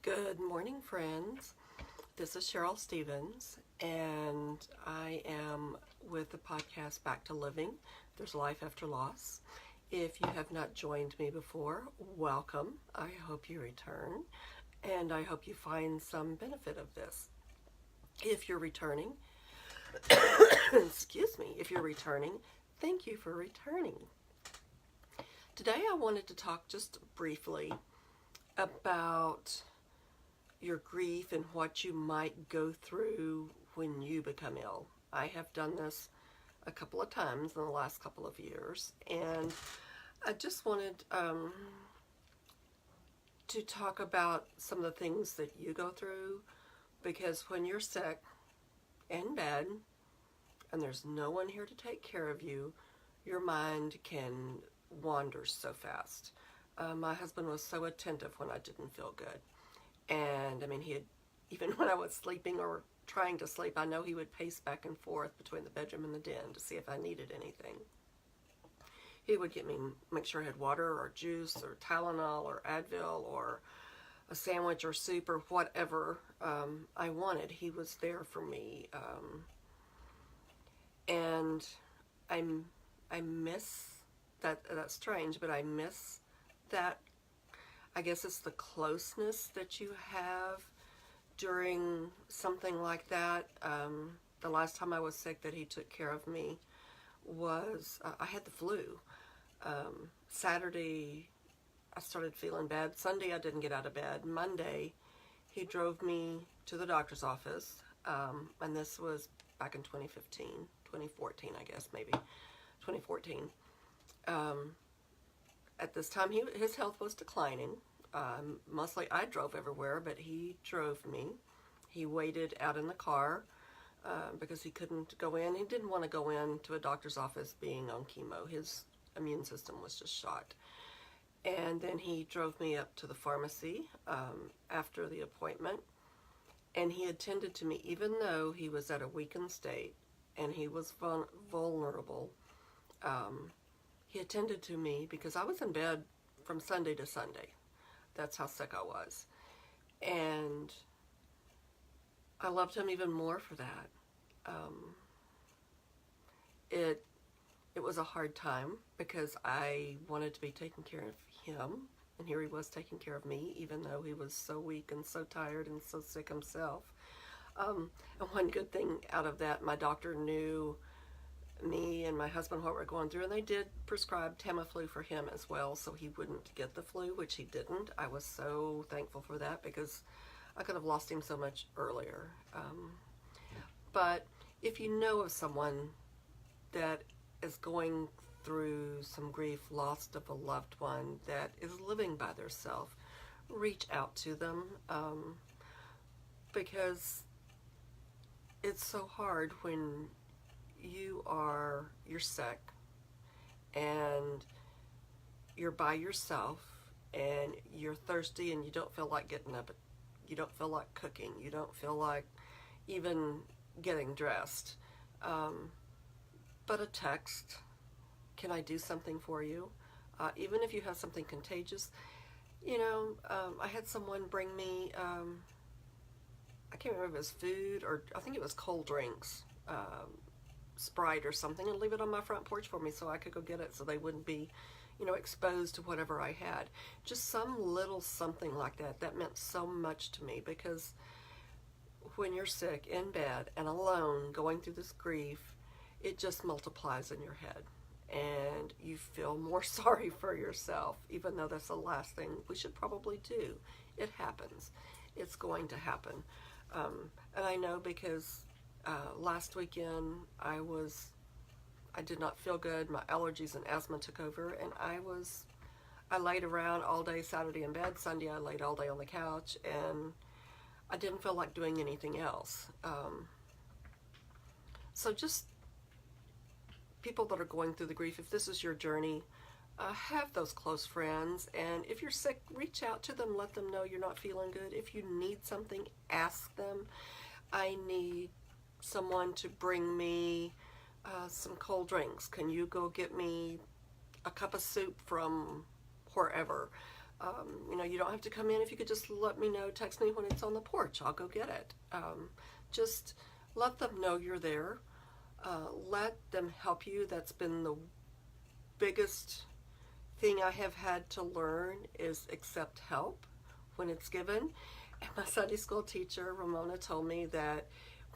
Good morning, friends. This is Cheryl Stevens, and I am with the podcast Back to Living. There's life after loss. If you have not joined me before, welcome. I hope you return, and I hope you find some benefit of this. If you're returning, excuse me, if you're returning, thank you for returning. Today I wanted to talk just briefly about your grief and what you might go through when you become ill. I have done this a couple of times in the last couple of years, and I just wanted to talk about some of the things that you go through, because when you're sick and bad and there's no one here to take care of you, your mind can wander so fast. My husband was so attentive when I didn't feel good. And I mean, even when I was sleeping or trying to sleep, I know he would pace back and forth between the bedroom and the den to see if I needed anything. He would make sure I had water or juice or Tylenol or Advil or a sandwich or soup or whatever I wanted. He was there for me. And I miss that. That's strange, but I miss that. I guess it's the closeness that you have during something like that. The last time I was sick that he took care of me was I had the flu. Saturday, I started feeling bad. Sunday, I didn't get out of bed. Monday, he drove me to the doctor's office, and this was back in 2015, 2014, I guess, maybe, 2014. At this time, his health was declining. Mostly I drove everywhere, but he drove me. He waited out in the car because he couldn't go in. He didn't want to go in to a doctor's office being on chemo. His immune system was just shot. And then he drove me up to the pharmacy after the appointment. And he attended to me even though he was at a weakened state and he was vulnerable. He attended to me because I was in bed from Sunday to Sunday. That's how sick I was. And I loved him even more for that. It was a hard time because I wanted to be taking care of him, and here he was taking care of me, even though he was so weak and so tired and so sick himself. And one good thing out of that, my doctor knew me and my husband what we're going through, and they did prescribe Tamiflu for him as well, so he wouldn't get the flu, which he didn't. I was so thankful for that because I could have lost him so much earlier. But if you know of someone that is going through some grief, loss of a loved one, that is living by themselves, reach out to them because it's so hard when you're sick and you're by yourself and you're thirsty and you don't feel like getting up, you don't feel like cooking, you don't feel like even getting dressed. But a text, can I do something for you? Even if you have something contagious, I had someone bring me, I can't remember if it was food or I think it was cold drinks, Sprite or something, and leave it on my front porch for me so I could go get it so they wouldn't be, exposed to whatever I had. Just some little something like that. That meant so much to me because when you're sick, in bed, and alone, going through this grief, it just multiplies in your head. And you feel more sorry for yourself, even though that's the last thing we should probably do. It happens. It's going to happen. And I know because last weekend I did not feel good. My allergies and asthma took over, and I laid around all day Saturday in bed. Sunday I laid all day on the couch, and I didn't feel like doing anything else. So just people that are going through the grief, if this is your journey, have those close friends, and if you're sick, reach out to them, let them know you're not feeling good. If you need something, ask them. I need someone to bring me some cold drinks. Can you go get me a cup of soup from wherever? You don't have to come in. If you could just let me know, text me when it's on the porch, I'll go get it. Just let them know you're there. Let them help you. That's been the biggest thing I have had to learn, is accept help when it's given. And my Sunday school teacher, Ramona, told me that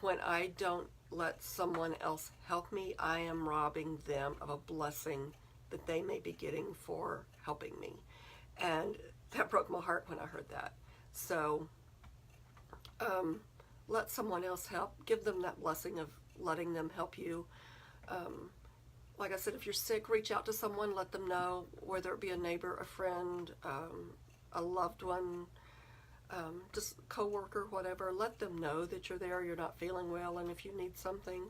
when I don't let someone else help me, I am robbing them of a blessing that they may be getting for helping me. And that broke my heart when I heard that. So let someone else help. Give them that blessing of letting them help you. Like I said, if you're sick, reach out to someone, let them know, whether it be a neighbor, a friend, a loved one, just co-worker, whatever. Let them know that you're there, you're not feeling well, and if you need something,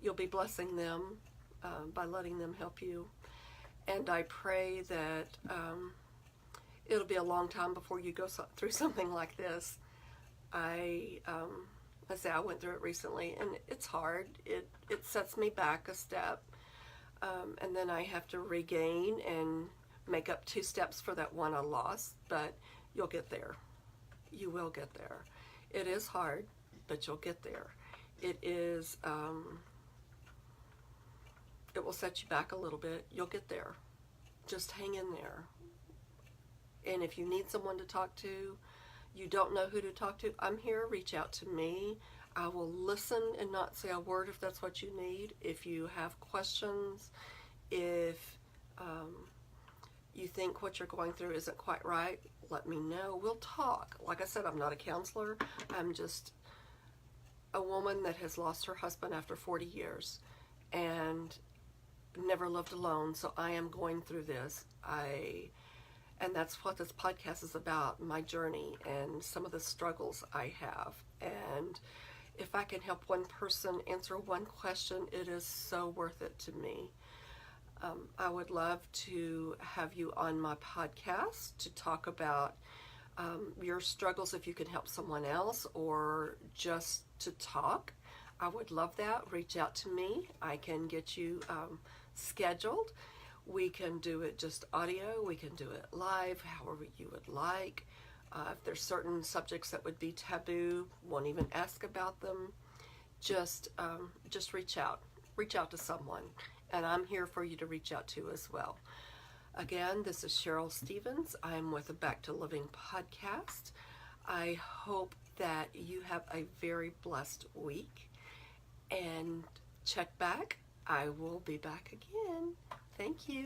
you'll be blessing them by letting them help you. And I pray that it'll be a long time before you go through something like this. I say I went through it recently, and it's hard. It sets me back a step. And then I have to regain and make up 2 steps for that one I lost, but you'll get there. You will get there. It is hard, but you'll get there. It is, it will set you back a little bit. You'll get there. Just hang in there. And if you need someone to talk to, you don't know who to talk to, I'm here. Reach out to me. I will listen and not say a word if that's what you need. If you have questions, if you think what you're going through isn't quite right, let me know. We'll talk. Like I said, I'm not a counselor. I'm just a woman that has lost her husband after 40 years and never lived alone. So I am going through this. And that's what this podcast is about, my journey and some of the struggles I have. And if I can help one person answer one question, it is so worth it to me. I would love to have you on my podcast to talk about your struggles, if you can help someone else, or just to talk. I would love that. Reach out to me. I can get you scheduled. We can do it just audio. We can do it live, however you would like. If there's certain subjects that would be taboo, won't even ask about them, just reach out. Reach out to someone, and I'm here for you to reach out to as well. Again, this is Cheryl Stevens. I'm with the Back to Living podcast. I hope that you have a very blessed week, and check back. I will be back again. Thank you.